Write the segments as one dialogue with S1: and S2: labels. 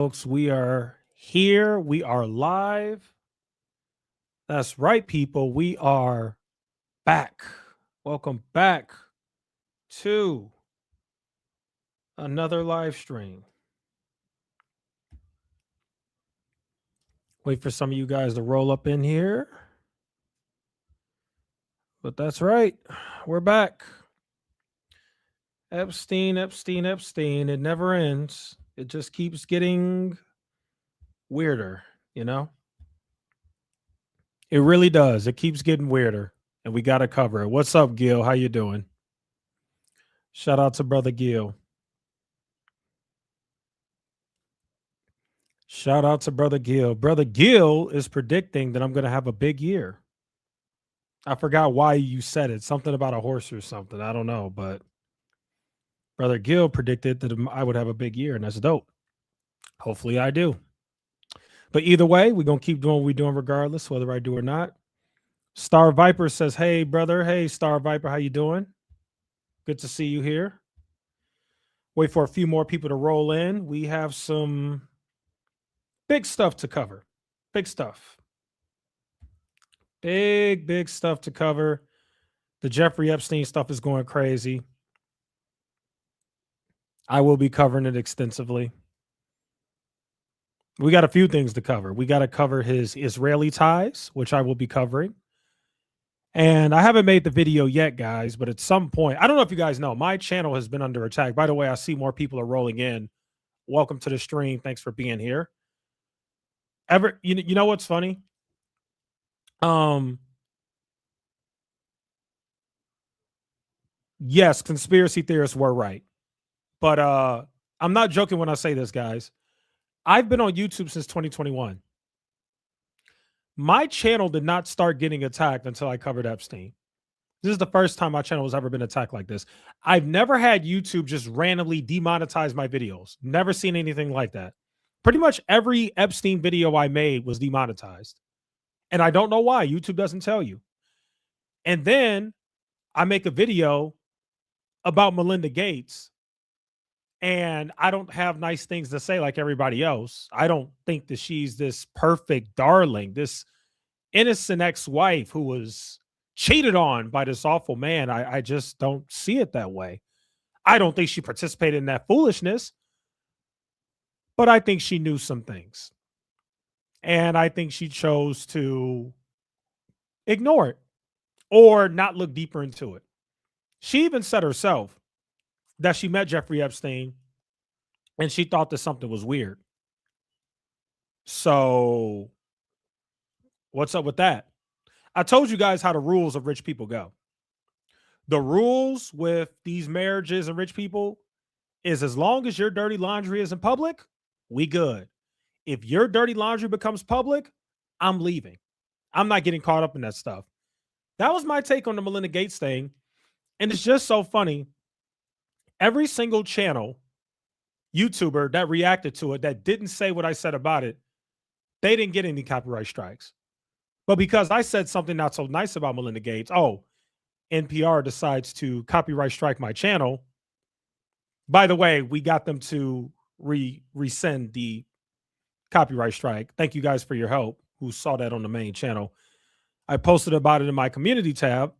S1: Folks, we are here. We are live. That's right, people. We are back. Welcome back to another live stream. Wait for some of you guys to roll up in here. But that's right. We're back. Epstein, Epstein, Epstein. It never ends. It just keeps getting weirder, you know? It really does. It keeps getting weirder. And we got to cover it. What's up, Gil? How you doing? Shout out to brother Gil. Shout out to brother Gil. Brother Gil is predicting that I'm going to have a big year. I forgot why you said it. Something about a horse or something. I don't know, but brother Gil predicted that I would have a big year, and that's dope. Hopefully I do. But either way, we're going to keep doing what we're doing regardless, whether I do or not. Star Viper says, hey, brother. Hey, Star Viper, how you doing? Good to see you here. Wait for a few more people to roll in. We have some big stuff to cover. Big stuff. Big stuff to cover. The Jeffrey Epstein stuff is going crazy. I will be covering it extensively. We got a few things to cover. We got to cover his Israeli ties, which I will be covering. And I haven't made the video yet, guys, but at some point, I don't know if you guys know, my channel has been under attack. By the way, I see more people are rolling in. Welcome to the stream. Thanks for being here. You know what's funny? Yes, conspiracy theorists were right. But I'm not joking when I say this, guys. I've been on YouTube since 2021. My channel did not start getting attacked until I covered Epstein. This is the first time my channel has ever been attacked like this. I've never had YouTube just randomly demonetize my videos. Never seen anything like that. Pretty much every Epstein video I made was demonetized. And I don't know why. YouTube doesn't tell you. And then I make a video about Melinda Gates, and I don't have nice things to say like everybody else. I don't think that she's this perfect darling, this innocent ex-wife who was cheated on by this awful man. I just don't see it that way. I don't think she participated in that foolishness, but I think she knew some things. And I think she chose to ignore it or not look deeper into it. She even said herself that she met Jeffrey Epstein and she thought that something was weird. So what's up with that? I told you guys how the rules of rich people go. The rules with these marriages and rich people is as long as your dirty laundry is in public, we good. If your dirty laundry becomes public, I'm leaving. I'm not getting caught up in that stuff. That was my take on the Melinda Gates thing. And it's just so funny. Every single channel, YouTuber that reacted to it, that didn't say what I said about it, they didn't get any copyright strikes. But because I said something not so nice about Melinda Gates, NPR decides to copyright strike my channel. By the way, we got them to rescind the copyright strike. Thank you guys for your help who saw that on the main channel. I posted about it in my community tab,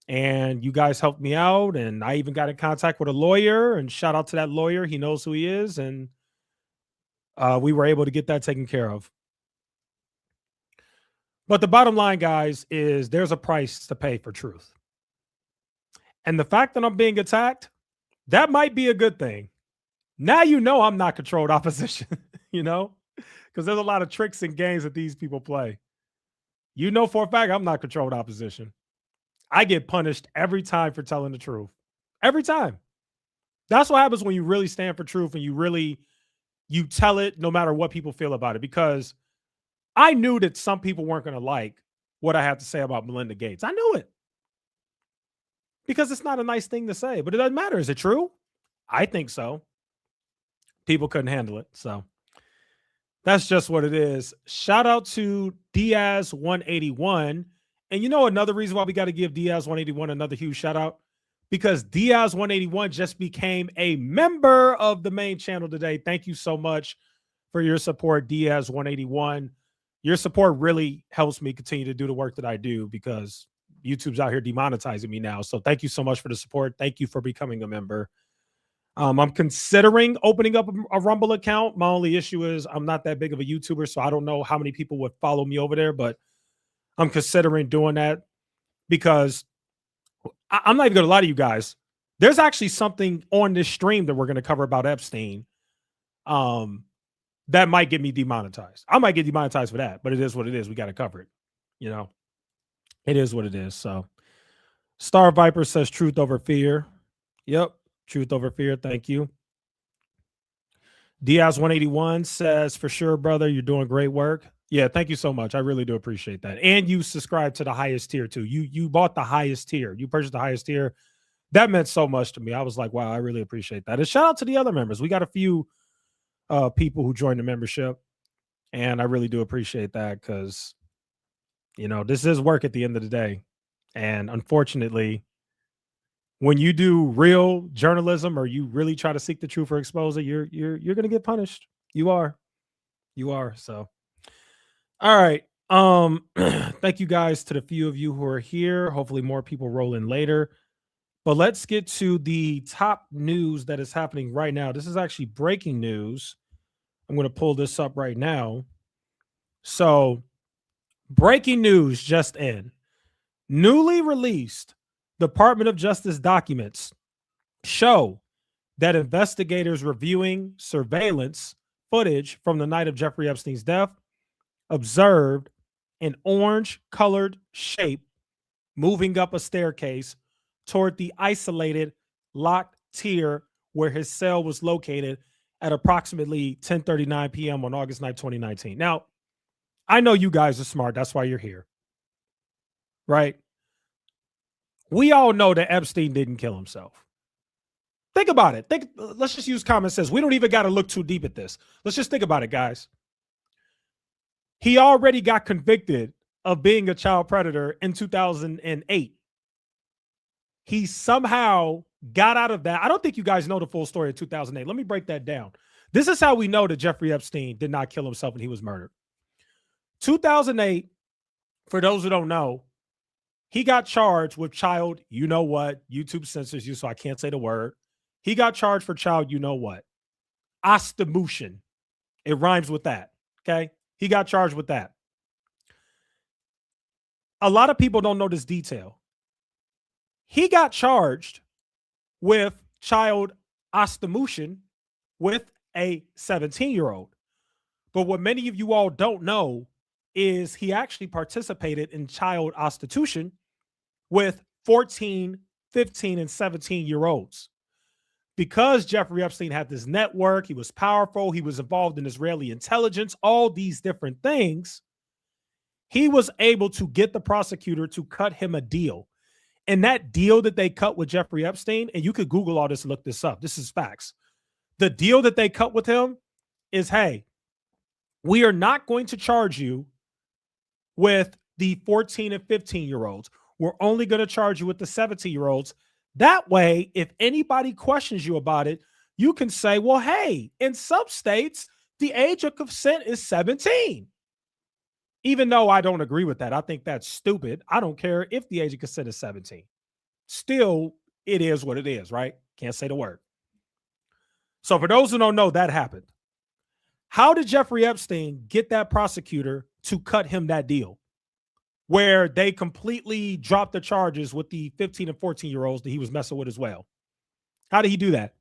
S1: and you guys helped me out, and I even got in contact with a lawyer, and shout out to that lawyer. He knows who he is, and we were able to get that taken care of. But the bottom line, guys, is there's a price to pay for truth. And the fact that I'm being attacked, that might be a good thing. Now you know I'm not controlled opposition, because there's a lot of tricks and games that these people play. You know for a fact I'm not controlled opposition. I get punished every time for telling the truth. Every time. That's what happens when you really stand for truth and you tell it no matter what people feel about it. Because I knew that some people weren't going to like what I had to say about Melinda Gates. I knew it. Because it's not a nice thing to say. But it doesn't matter. Is it true? I think so. People couldn't handle it. So that's just what it is. Shout out to Diaz181. And another reason why we got to give Diaz181 another huge shout out? Because Diaz181 just became a member of the main channel today. Thank you so much for your support, Diaz181. Your support really helps me continue to do the work that I do because YouTube's out here demonetizing me now. So thank you so much for the support. Thank you for becoming a member. I'm considering opening up a Rumble account. My only issue is I'm not that big of a YouTuber, so I don't know how many people would follow me over there, but I'm considering doing that because I'm not even going to lie to you guys. There's actually something on this stream that we're going to cover about Epstein that might get me demonetized. I might get demonetized for that, but it is what it is. We got to cover it. It is what it is. So Star Viper says truth over fear. Yep. Truth over fear. Thank you. Diaz181 says, for sure, brother, you're doing great work. Yeah, thank you so much. I really do appreciate that. And you subscribed to the highest tier too. You bought the highest tier. You purchased the highest tier. That meant so much to me. I was like, wow, I really appreciate that. And shout out to the other members. We got a few people who joined the membership. And I really do appreciate that because, this is work at the end of the day. And unfortunately, when you do real journalism or you really try to seek the truth or expose it, you're going to get punished. You are. So, all right. Thank you guys to the few of you who are here. Hopefully more people roll in later. But let's get to the top news that is happening right now. This is actually breaking news. I'm going to pull this up right now. So, breaking news just in. Newly released Department of Justice documents show that investigators reviewing surveillance footage from the night of Jeffrey Epstein's death observed an orange-colored shape moving up a staircase toward the isolated locked tier where his cell was located at approximately 10:39 p.m. on August 9, 2019. Now, I know you guys are smart. That's why you're here. Right? We all know that Epstein didn't kill himself. Think about it. Let's just use common sense. We don't even got to look too deep at this. Let's just think about it, guys. He already got convicted of being a child predator in 2008. He somehow got out of that. I don't think you guys know the full story of 2008. Let me break that down. This is how we know that Jeffrey Epstein did not kill himself and he was murdered. 2008, for those who don't know, he got charged with child, you know what? YouTube censors you, so I can't say the word. He got charged for child, you know what? Ostemution. It rhymes with that, okay? He got charged with that. A lot of people don't know this detail. He got charged with child ostemution with a 17-year-old. But what many of you all don't know is he actually participated in child prostitution with 14, 15, and 17-year-olds. Because Jeffrey Epstein had this network, he was powerful, he was involved in Israeli intelligence, all these different things, he was able to get the prosecutor to cut him a deal. And that deal that they cut with Jeffrey Epstein, and you could Google all this and look this up, this is facts. The deal that they cut with him is, hey, we are not going to charge you with the 14 and 15-year-olds. We're only going to charge you with the 17-year-olds. That way, if anybody questions you about it, you can say, well, hey, in some states, the age of consent is 17. Even though I don't agree with that. I think that's stupid. I don't care if the age of consent is 17. Still, it is what it is, right? Can't say the word. So for those who don't know, that happened. How did Jeffrey Epstein get that prosecutor to cut him that deal where they completely dropped the charges with the 15 and 14-year-olds that he was messing with as well? How did he do that?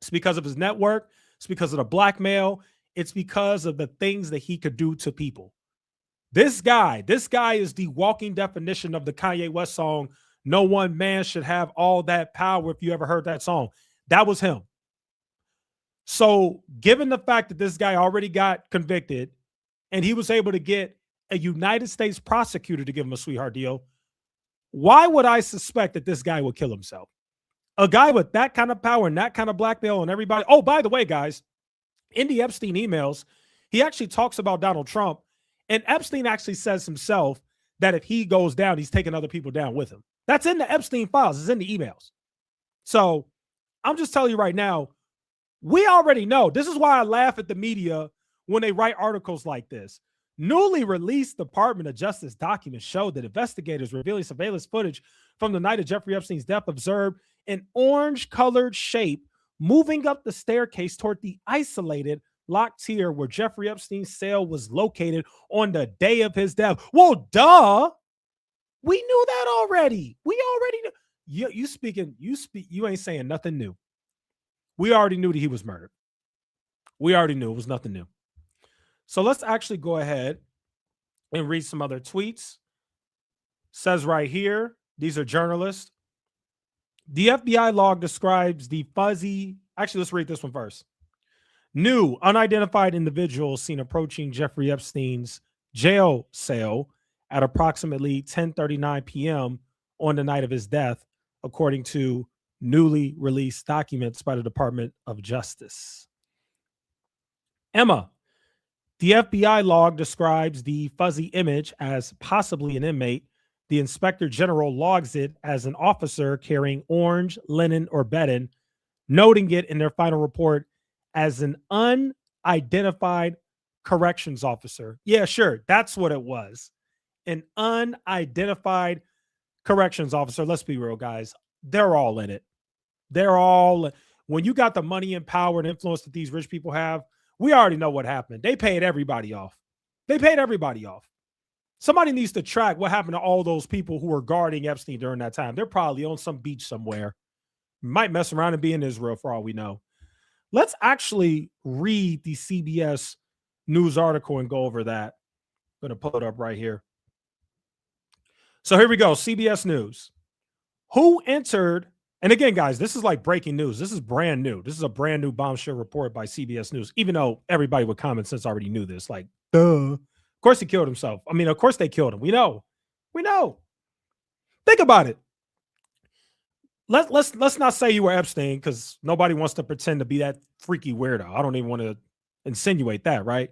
S1: It's because of his network. It's because of the blackmail. It's because of the things that he could do to people. This guy is the walking definition of the Kanye West song, "No One Man Should Have All That Power." If you ever heard that song, that was him. So given the fact that this guy already got convicted and he was able to get a United States prosecutor to give him a sweetheart deal, why would I suspect that this guy would kill himself? A guy with that kind of power and that kind of blackmail and everybody. Oh, by the way, guys, in the Epstein emails, he actually talks about Donald Trump, and Epstein actually says himself that if he goes down, he's taking other people down with him. That's in the Epstein files. It's in the emails. So I'm just telling you right now, we already know. This is why I laugh at the media when they write articles like this. Newly released Department of Justice documents show that investigators revealing surveillance footage from the night of Jeffrey Epstein's death observed an orange-colored shape moving up the staircase toward the isolated locked tier where Jeffrey Epstein's cell was located on the day of his death. Well, duh. We knew that already. We already knew. You ain't saying nothing new. We already knew that he was murdered. We already knew it was nothing new. So let's actually go ahead and read some other tweets. Says right here, these are journalists. The FBI log describes the fuzzy. Actually, let's read this one first. New unidentified individuals seen approaching Jeffrey Epstein's jail cell at approximately 10:39 p.m. on the night of his death, according to newly released documents by the Department of Justice. Emma, the FBI log describes the fuzzy image as possibly an inmate. The inspector general logs it as an officer carrying orange, linen, or bedding, noting it in their final report as an unidentified corrections officer. Yeah, sure. That's what it was. An unidentified corrections officer. Let's be real, guys. They're all in it. When you got the money and power and influence that these rich people have, we already know what happened. They paid everybody off. Somebody needs to track what happened to all those people who were guarding Epstein during that time. They're probably on some beach somewhere. Might mess around and be in Israel for all we know. Let's actually read the CBS News article and go over that. I'm going to pull it up right here. So here we go. CBS News. Who entered, and again, guys, this is like breaking news. This is brand new. This is a brand new bombshell report by CBS News, even though everybody with common sense already knew this. Like, duh. Of course he killed himself. I mean, of course they killed him. We know. Think about it. Let's not say you were Epstein, because nobody wants to pretend to be that freaky weirdo. I don't even want to insinuate that, right?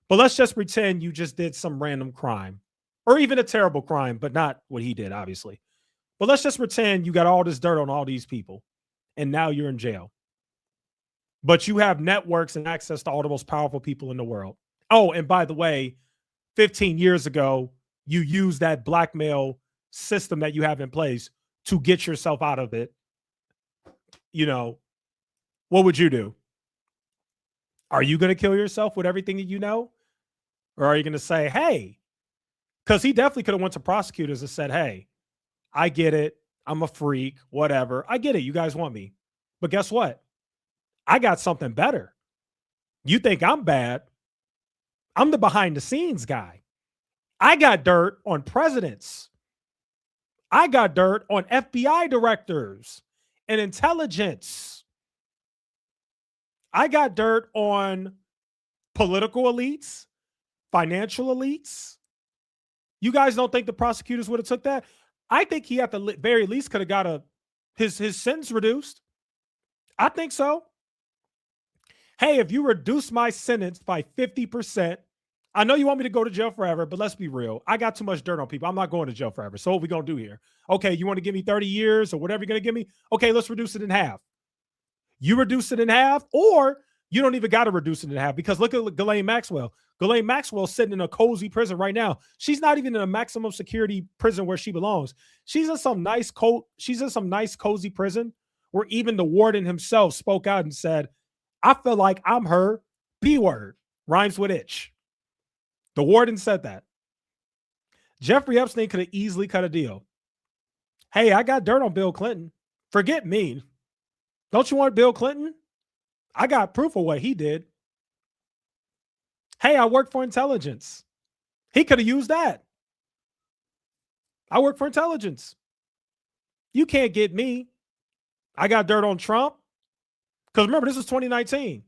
S1: But let's just pretend you just did some random crime, or even a terrible crime, but not what he did, obviously. But let's just pretend you got all this dirt on all these people, and now you're in jail. But you have networks and access to all the most powerful people in the world. Oh, and by the way, 15 years ago, you used that blackmail system that you have in place to get yourself out of it. You know, what would you do? Are you going to kill yourself with everything that you know? Or are you going to say, hey, because he definitely could have went to prosecutors and said, hey, I get it. I'm a freak, whatever. I get it. You guys want me. But guess what? I got something better. You think I'm bad? I'm the behind the scenes guy. I got dirt on presidents. I got dirt on FBI directors and intelligence. I got dirt on political elites, financial elites. You guys don't think the prosecutors would have took that? I think he at the very least could have got his sentence reduced. I think so. Hey, if you reduce my sentence by 50%, I know you want me to go to jail forever, but let's be real. I got too much dirt on people. I'm not going to jail forever. So what we going to do here? Okay, you want to give me 30 years or whatever you're going to give me? Okay, let's reduce it in half. You reduce it in half, or you don't even got to reduce it in half, because look at Ghislaine Maxwell. Ghislaine Maxwell's sitting in a cozy prison right now. She's not even in a maximum security prison where she belongs. She's in some nice cozy prison where even the warden himself spoke out and said, I feel like I'm her P word. Rhymes with itch. The warden said that. Jeffrey Epstein could have easily cut a deal. Hey, I got dirt on Bill Clinton. Forget me. Don't you want Bill Clinton? I got proof of what he did. Hey, I work for intelligence. He could have used that. I work for intelligence. You can't get me. I got dirt on Trump. Because remember, this was 2019.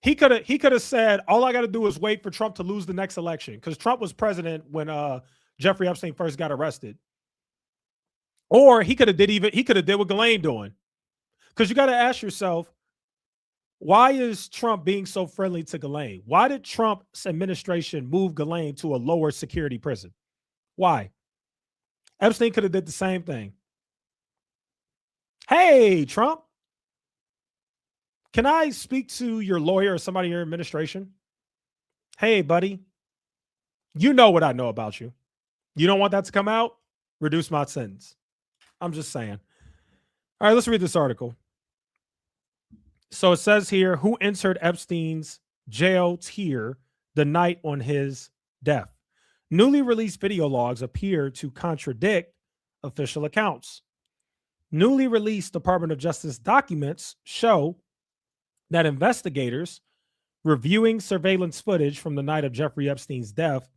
S1: He could have said, all I got to do is wait for Trump to lose the next election, because Trump was president when Jeffrey Epstein first got arrested. Or he could have did what Ghislaine doing. Because you got to ask yourself, why is Trump being so friendly to Ghislaine? Why did Trump's administration move Ghislaine to a lower security prison? Why? Epstein could have did the same thing. Hey, Trump, Can I speak to your lawyer or somebody in your administration? Hey, buddy, you know what I know about you. You don't want that to come out? Reduce my sentence. I'm just saying. All right, let's read this article. So it says here who entered Epstein's jail tier the night on his death. Newly released video logs appear to contradict official accounts. Newly released Department of Justice documents show that investigators reviewing surveillance footage from the night of Jeffrey Epstein's death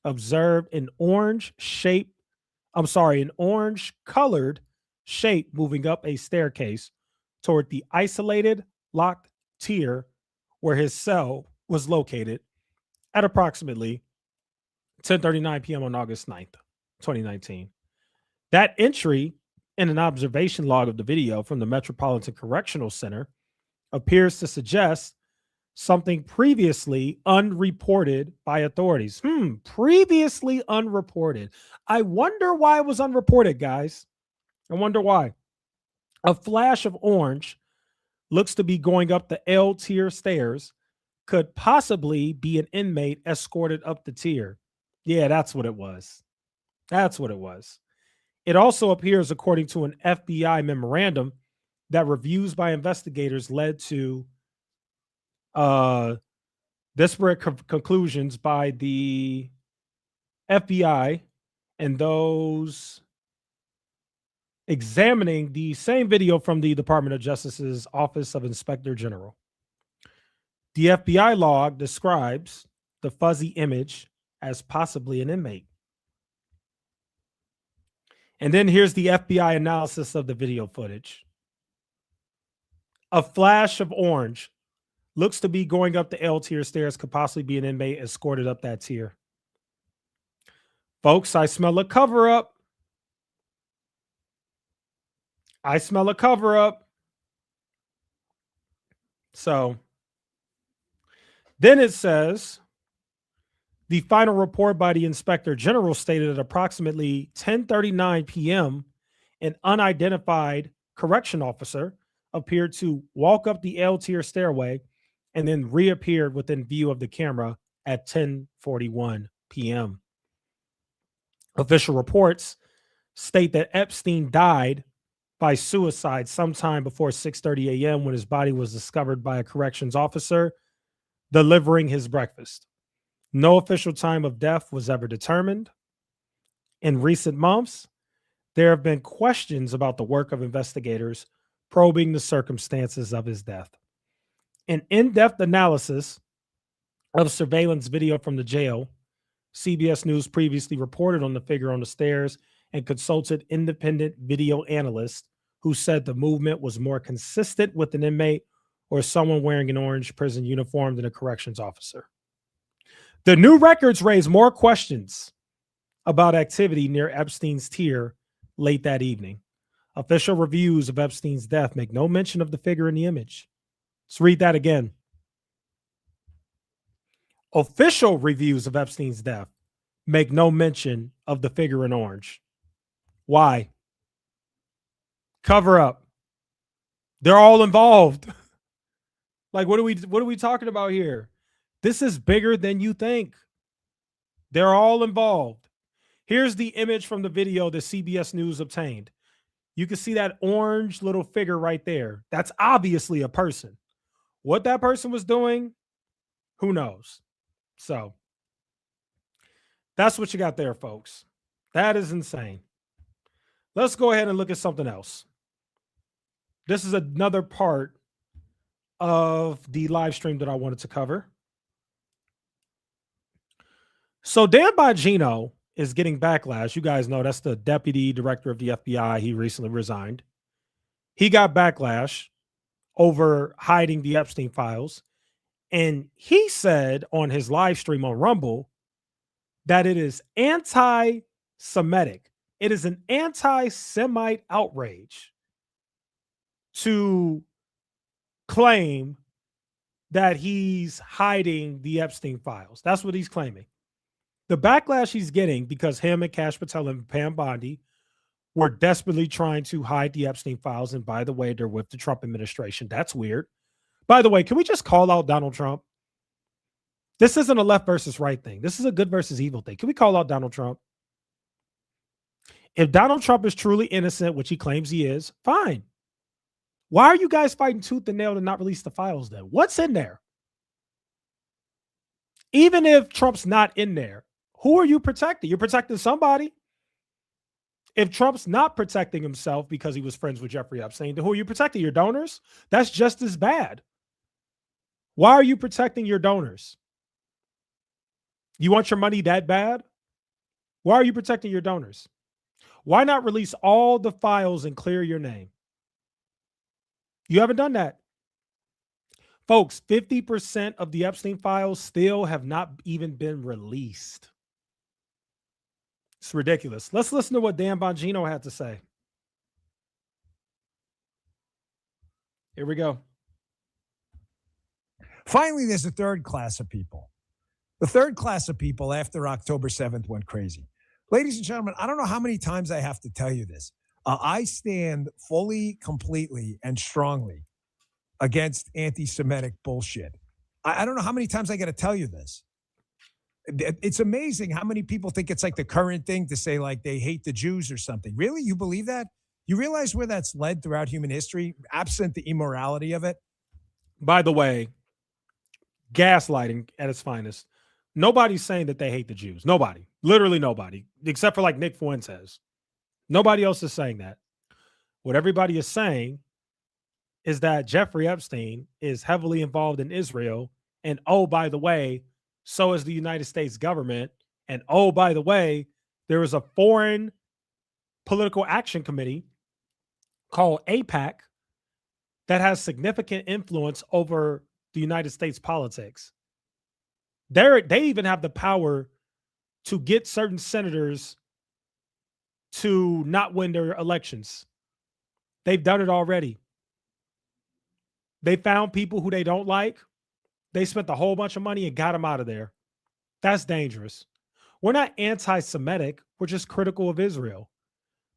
S1: observed an orange colored shape moving up a staircase toward the isolated locked tier where his cell was located at approximately 10:39 p.m. on August 9th, 2019. That entry in an observation log of the video from the Metropolitan Correctional Center appears to suggest something previously unreported by authorities. Previously unreported. I wonder why it was unreported, guys. I wonder why. A flash of orange looks to be going up the L tier stairs, could possibly be an inmate escorted up the tier. Yeah, that's what it was. That's what it was. It also appears, according to an FBI memorandum, that reviews by investigators led to disparate conclusions by the FBI and those examining the same video from the Department of Justice's Office of Inspector General. The FBI log describes the fuzzy image as possibly an inmate. And then here's the FBI analysis of the video footage. A flash of orange looks to be going up the L tier stairs, could possibly be an inmate escorted up that tier. Folks, I smell a cover up. I smell a cover up. So then it says the final report by the Inspector General stated at approximately 10:39 p.m., an unidentified correction officer appeared to walk up the L tier stairway and then reappeared within view of the camera at 10:41 p.m. Official reports state that Epstein died by suicide sometime before 6:30 a.m. when his body was discovered by a corrections officer delivering his breakfast. No official time of death was ever determined. In recent months, there have been questions about the work of investigators probing the circumstances of his death. An in-depth analysis of surveillance video from the jail, CBS News previously reported on the figure on the stairs and consulted independent video analysts who said the movement was more consistent with an inmate or someone wearing an orange prison uniform than a corrections officer. The new records raise more questions about activity near Epstein's tier late that evening. Official reviews of Epstein's death make no mention of the figure in the image. Let's read that again. Official reviews of Epstein's death make no mention of the figure in orange. Why? Cover up. They're all involved. Like, what are we talking about here? This is bigger than you think. They're all involved. Here's the image from the video that CBS News obtained. You can see that orange little figure right there. That's obviously a person. What that person was doing, who knows? So that's what you got there, folks. That is insane. Let's go ahead and look at something else. This is another part of the live stream that I wanted to cover. So Dan Bongino is getting backlash. You guys know that's the deputy director of the FBI. He recently resigned. He got backlash over hiding the Epstein files. And he said on his live stream on Rumble that it is anti-Semitic. It is an anti-Semite outrage to claim that he's hiding the Epstein files. That's what he's claiming. The backlash he's getting because him and Kash Patel and Pam Bondi were desperately trying to hide the Epstein files. And by the way, they're with the Trump administration. That's weird. By the way, can we just call out Donald Trump? This isn't a left versus right thing. This is a good versus evil thing. Can we call out Donald Trump? If Donald Trump is truly innocent, which he claims he is, fine. Why are you guys fighting tooth and nail to not release the files then? What's in there? Even if Trump's not in there, who are you protecting? You're protecting somebody. If Trump's not protecting himself because he was friends with Jeffrey Epstein, then who are you protecting? Your donors? That's just as bad. Why are you protecting your donors? You want your money that bad? Why are you protecting your donors? Why not release all the files and clear your name? You haven't done that. Folks, 50% of the Epstein files still have not even been released. It's ridiculous. Let's listen to what Dan Bongino had to say. Here we go.
S2: Finally, there's a third class of people. The third class of people after October 7th went crazy. Ladies and gentlemen, I don't know how many times I have to tell you this. I stand fully, completely, and strongly against anti-Semitic bullshit. I don't know how many times I got to tell you this. It's amazing how many people think it's like the current thing to say like they hate the Jews or something. Really? You believe that? You realize where that's led throughout human history, absent the immorality of it?
S1: By the way, gaslighting at its finest. Nobody's saying that they hate the Jews. Nobody. Literally nobody. Except for like Nick Fuentes. Nobody else is saying that. What everybody is saying is that Jeffrey Epstein is heavily involved in Israel. And oh, by the way, so is the United States government. And oh, by the way, there is a foreign political action committee called AIPAC that has significant influence over the United States politics. They even have the power to get certain senators to not win their elections. They've done it already. They found people who they don't like. They spent a whole bunch of money and got them out of there. That's dangerous. We're not anti-Semitic. We're just critical of Israel.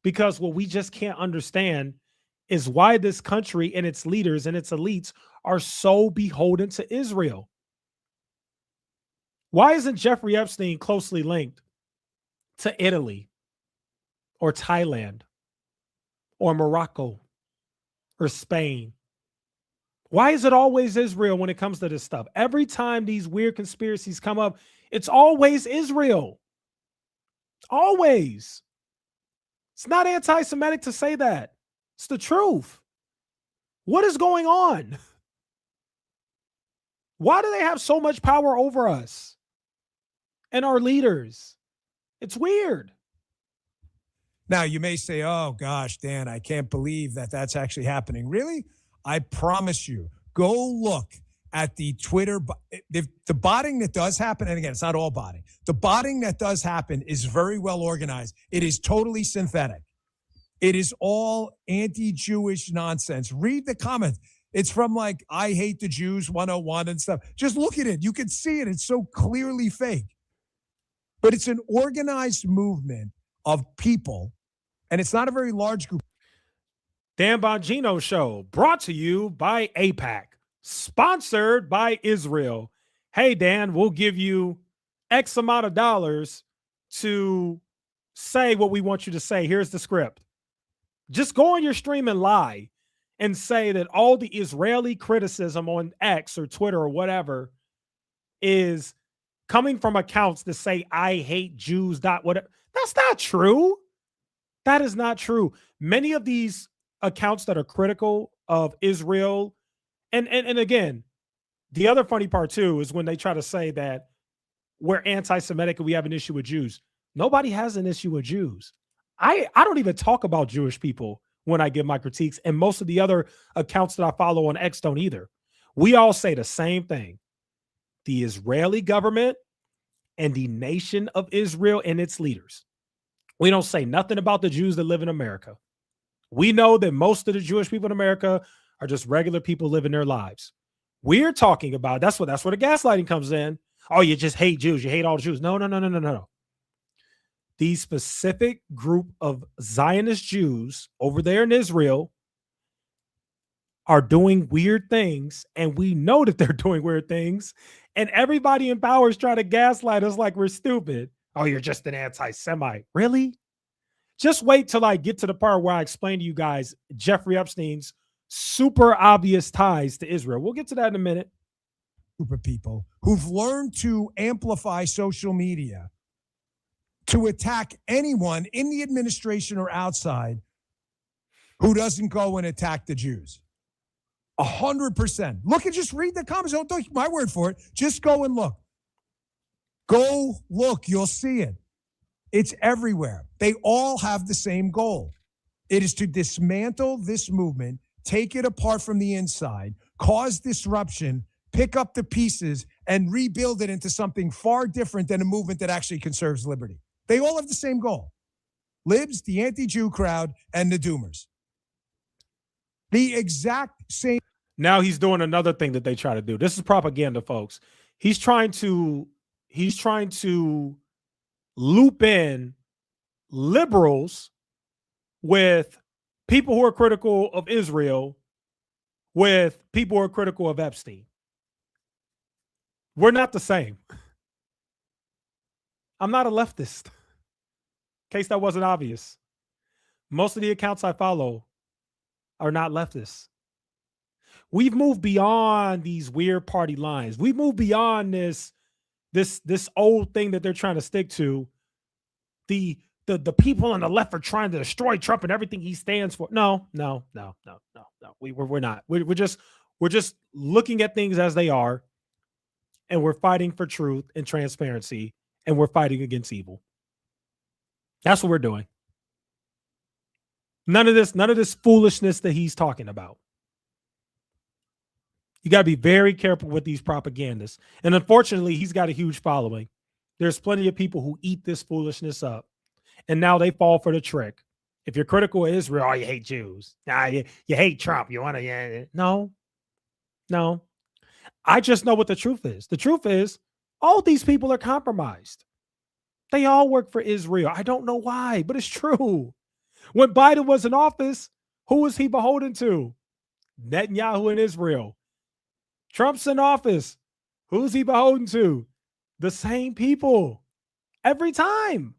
S1: Because what we just can't understand is why this country and its leaders and its elites are so beholden to Israel. Why isn't Jeffrey Epstein closely linked to Italy or Thailand or Morocco or Spain? Why is it always Israel when it comes to this stuff? Every time these weird conspiracies come up, it's always Israel. Always. It's not anti-Semitic to say that. It's the truth. What is going on? Why do they have so much power over us and our leaders? It's weird.
S2: Now, you may say, oh, gosh, Dan, I can't believe that that's actually happening. Really? I promise you, go look at the Twitter. If the botting that does happen, and again, it's not all botting. The botting that does happen is very well organized. It is totally synthetic. It is all anti-Jewish nonsense. Read the comments. It's from like, I hate the Jews 101 and stuff. Just look at it. You can see it. It's so clearly fake. But it's an organized movement of people, and it's not a very large group.
S1: Dan Bongino Show, brought to you by AIPAC, sponsored by Israel. Hey, Dan, we'll give you X amount of dollars to say what we want you to say. Here's the script. Just go on your stream and lie and say that all the Israeli criticism on X or Twitter or whatever is coming from accounts that say, I hate Jews. Whatever. That's not true. That is not true. Many of these accounts that are critical of Israel, and again, the other funny part too is when they try to say that we're anti-Semitic and we have an issue with Jews. Nobody has an issue with Jews. I don't even talk about Jewish people when I give my critiques, and most of the other accounts that I follow on X don't either. We all say the same thing. The Israeli government and the nation of Israel and its leaders. We don't say nothing about the Jews that live in America. We know that most of the Jewish people in America are just regular people living their lives. We're talking about, that's where the gaslighting comes in. Oh, you just hate Jews. You hate all the Jews. No. The specific group of Zionist Jews over there in Israel are doing weird things, and we know that they're doing weird things, and everybody in power is trying to gaslight us like we're stupid. Oh, you're just an anti-Semite. Really? Just wait till I get to the part where I explain to you guys Jeffrey Epstein's super obvious ties to Israel. We'll get to that in a minute.
S2: Group of people who've learned to amplify social media to attack anyone in the administration or outside who doesn't go and attack the Jews. 100%. Look and just read the comments. Don't take my word for it. Just go and look. Go look. You'll see it. It's everywhere. They all have the same goal. It is to dismantle this movement, take it apart from the inside, cause disruption, pick up the pieces, and rebuild it into something far different than a movement that actually conserves liberty. They all have the same goal. Libs, the anti-Jew crowd, and the doomers. The exact same.
S1: Now he's doing another thing that they try to do. This is propaganda, folks. He's trying to loop in liberals with people who are critical of Israel with people who are critical of Epstein. We're not the same. I'm not a leftist. In case that wasn't obvious. Most of the accounts I follow are not leftists. We've moved beyond these weird party lines. We've moved beyond this old thing that they're trying to stick to. The people on the left are trying to destroy Trump and everything he stands for. No. We're not. We're just looking at things as they are, and we're fighting for truth and transparency, and we're fighting against evil. That's what we're doing. None of this foolishness that he's talking about. You got to be very careful with these propagandists. And unfortunately, he's got a huge following. There's plenty of people who eat this foolishness up. And now they fall for the trick. If you're critical of Israel, oh, you hate Jews. Nah, you hate Trump. You want to, no. I just know what the truth is. The truth is, all these people are compromised. They all work for Israel. I don't know why, but it's true. When Biden was in office, who was he beholden to? Netanyahu in Israel. Trump's in office. Who's he beholden to? The same people. Every time.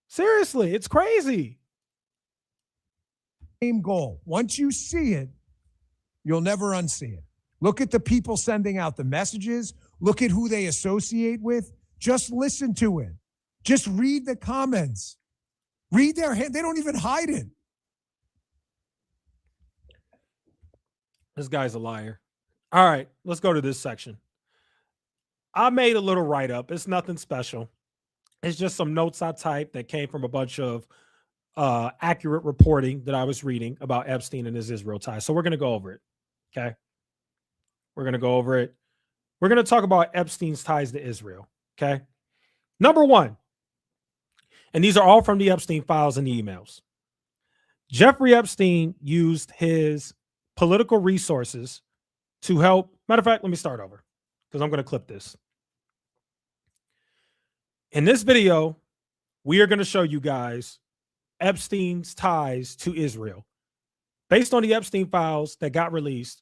S1: Seriously, it's crazy.
S2: Same goal. Once you see it, you'll never unsee it. Look at the people sending out the messages. Look at who they associate with. Just listen to it. Just read the comments. Read their hand. They don't even hide it.
S1: This guy's a liar. All right, let's go to this section. I made a little write-up. It's nothing special. It's just some notes I typed that came from a bunch of accurate reporting that I was reading about Epstein and his Israel ties. So we're going to go over it. Okay. We're going to go over it. We're going to talk about Epstein's ties to Israel. Okay. Number one, and these are all from the Epstein files and the emails. Jeffrey Epstein used his political resources to help. Matter of fact, let me start over because I'm going to clip this. In this video, we are going to show you guys Epstein's ties to Israel. Based on the Epstein files that got released,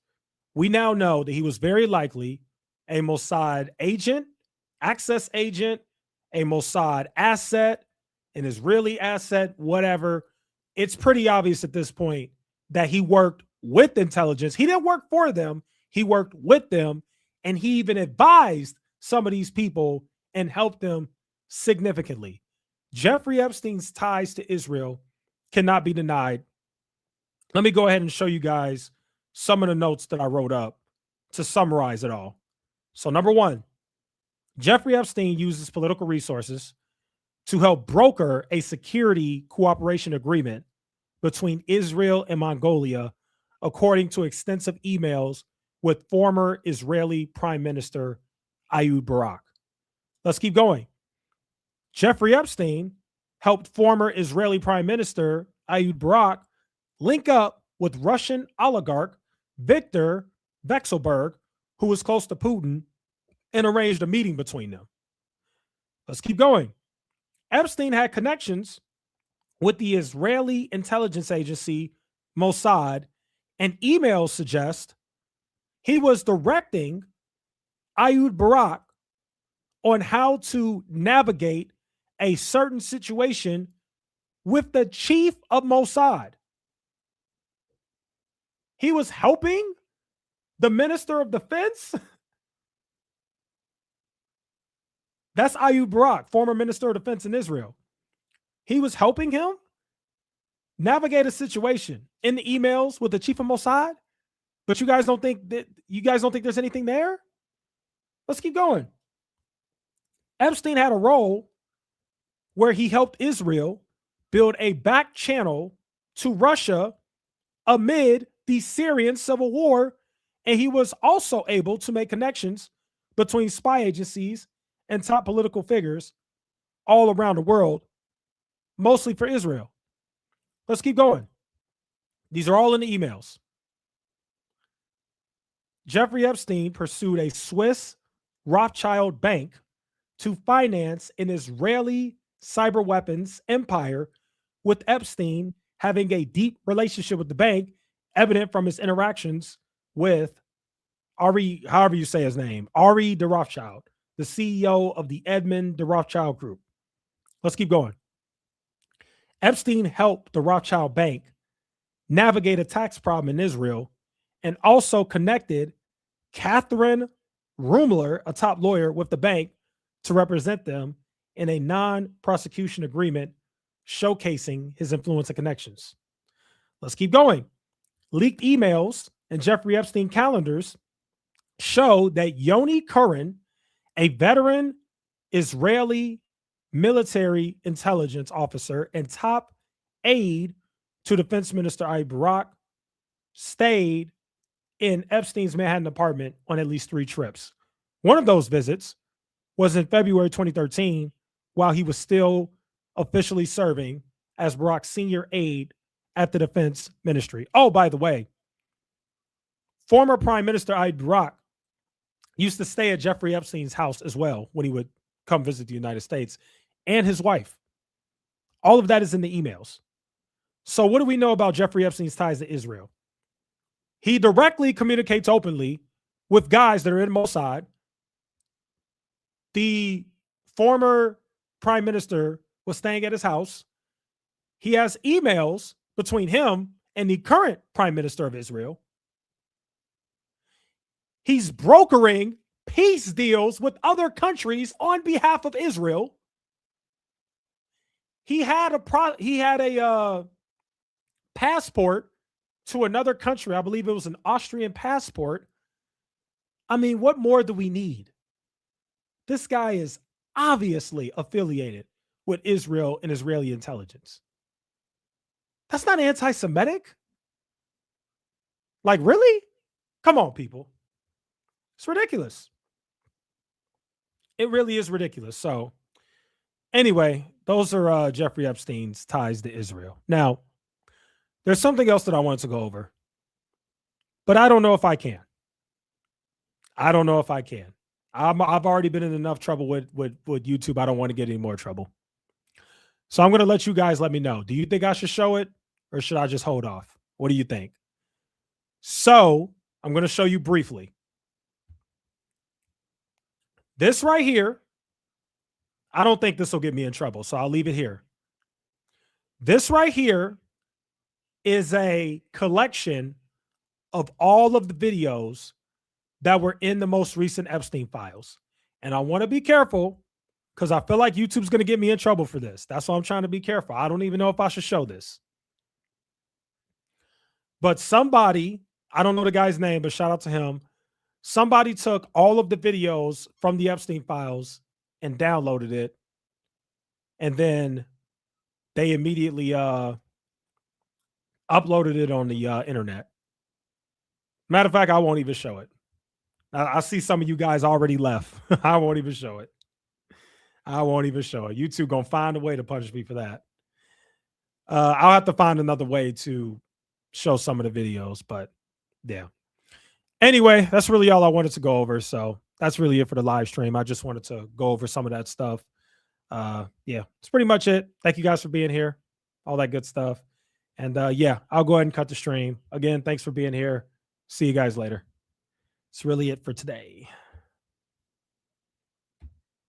S1: we now know that he was very likely a Mossad agent, access agent, a Mossad asset, an Israeli asset, whatever. It's pretty obvious at this point that he worked with intelligence. He didn't work for them. He worked with them, and he even advised some of these people and helped them significantly. Jeffrey Epstein's ties to Israel cannot be denied. Let me go ahead and show you guys some of the notes that I wrote up to summarize it all. So number one, Jeffrey Epstein uses political resources to help broker a security cooperation agreement between Israel and Mongolia, according to extensive emails with former Israeli Prime Minister Ehud Barak. Let's keep going. Jeffrey Epstein helped former Israeli Prime Minister Ehud Barak link up with Russian oligarch Viktor Vekselberg, who was close to Putin, and arranged a meeting between them. Let's keep going. Epstein had connections with the Israeli intelligence agency Mossad And emails suggest he was directing Ayud Barak on how to navigate a certain situation with the chief of Mossad. He was helping the minister of defense. That's Ayub Barak, former minister of defense in Israel. He was helping him navigate a situation in the emails with the chief of Mossad. But you guys don't think there's anything there? Let's keep going. Epstein had a role where he helped Israel build a back channel to Russia amid the Syrian civil war. And he was also able to make connections between spy agencies and top political figures all around the world, mostly for Israel. Let's keep going. These are all in the emails. Jeffrey Epstein pursued a Swiss Rothschild bank to finance an Israeli cyber weapons empire, with Epstein having a deep relationship with the bank, evident from his interactions with Ari, however you say his name, Ari de Rothschild, the CEO of the Edmund de Rothschild Group. Let's keep going. Epstein helped the Rothschild Bank navigate a tax problem in Israel and also connected Catherine Rumler, a top lawyer with the bank, to represent them in a non-prosecution agreement showcasing his influence and connections. Let's keep going. Leaked emails and Jeffrey Epstein calendars show that Yoni Curran, a veteran Israeli military intelligence officer and top aide to Defense Minister Ayub Barak, stayed in Epstein's Manhattan apartment on at least 3 trips. One of those visits was in February 2013, while he was still officially serving as Barak's senior aide at the Defense Ministry. Oh, by the way, former Prime Minister Ayub Barak used to stay at Jeffrey Epstein's house as well when he would come visit the United States, and his wife. All of that is in the emails. So what do we know about Jeffrey Epstein's ties to Israel? He directly communicates openly with guys that are in Mossad. The former prime minister was staying at his house. He has emails between him and the current prime minister of Israel. He's brokering peace deals with other countries on behalf of Israel. He had a passport to another country. I believe it was an Austrian passport. I mean, what more do we need? This guy is obviously affiliated with Israel and Israeli intelligence. That's not anti-Semitic. Like, really? Come on, people. It's ridiculous. It really is ridiculous. So anyway, those are Jeffrey Epstein's ties to Israel. Now, there's something else that I wanted to go over, but I don't know if I can. I don't know if I can. I've already been in enough trouble with YouTube. I don't want to get any more trouble. So I'm going to let you guys let me know. Do you think I should show it, or should I just hold off? What do you think? So I'm going to show you briefly. This right here, I don't think this will get me in trouble, so I'll leave it here. This right here is a collection of all of the videos that were in the most recent Epstein files. And I want to be careful because I feel like YouTube's going to get me in trouble for this. That's why I'm trying to be careful. I don't even know if I should show this. But somebody, I don't know the guy's name, but shout out to him. Somebody took all of the videos from the Epstein files and downloaded it. And then they immediately uploaded it on the internet. Matter of fact, I won't even show it. I see some of you guys already left. I won't even show it. I won't even show it. YouTube gonna find a way to punish me for that. I'll have to find another way to show some of the videos, but yeah. Anyway, that's really all I wanted to go over. So that's really it for the live stream. I just wanted to go over some of that stuff. Yeah, it's pretty much it. Thank you guys for being here. All that good stuff. And yeah, I'll go ahead and cut the stream. Again, thanks for being here. See you guys later. It's really it for today.